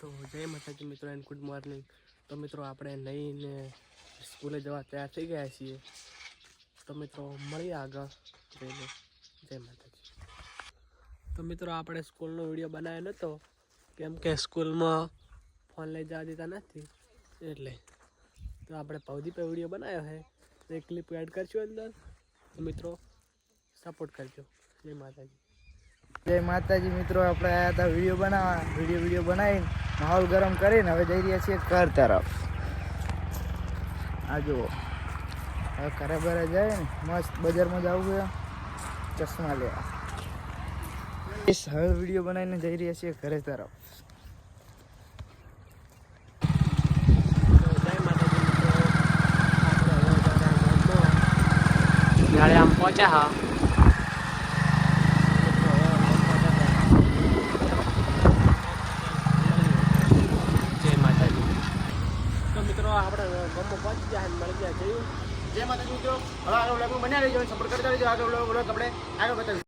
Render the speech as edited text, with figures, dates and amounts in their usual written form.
તો જય માતાજી મિત્રો એન્ડ ગુડ મોર્નિંગ। તો મિત્રો આપણે લઈને સ્કૂલે જવા તૈયાર થઈ ગયા છીએ। તો મિત્રો મળીએ આગળ જઈને। જય માતાજી। તો મિત્રો આપણે સ્કૂલનો વિડીયો બનાવ્યો નહોતો કેમ કે સ્કૂલમાં ફોન લઈ જવા દેતા નથી એટલે તો આપણે પૌધી પર વિડીયો બનાવ્યો છે તો એક ક્લિપ એડ કરશું અંદર। તો મિત્રો સપોર્ટ કરજો। જય માતાજી। जय माताजी मित्रों अपने आया था वीडियो बनावा वीडियो बनाई माहौल गरम करीने हवे जई रह्या छीए घर तरफ। आ जो घरे बरे जाए ने मस्त बजार में जाऊ है चश्मा लेवा। इस हवे वीडियो बनाईने जई रह्या छीए घरे तरफ। नाले हम पहुंचा हाँ આપણે ગમો પહોંચી ગયા મળી ગયા જયું। जय माताजी मित्रों हवे आगे व्लॉग में बन्या रहिजो सपोर्ट करता रहिजो। आगे व्लॉग આપણે આગળ બતાવીશું।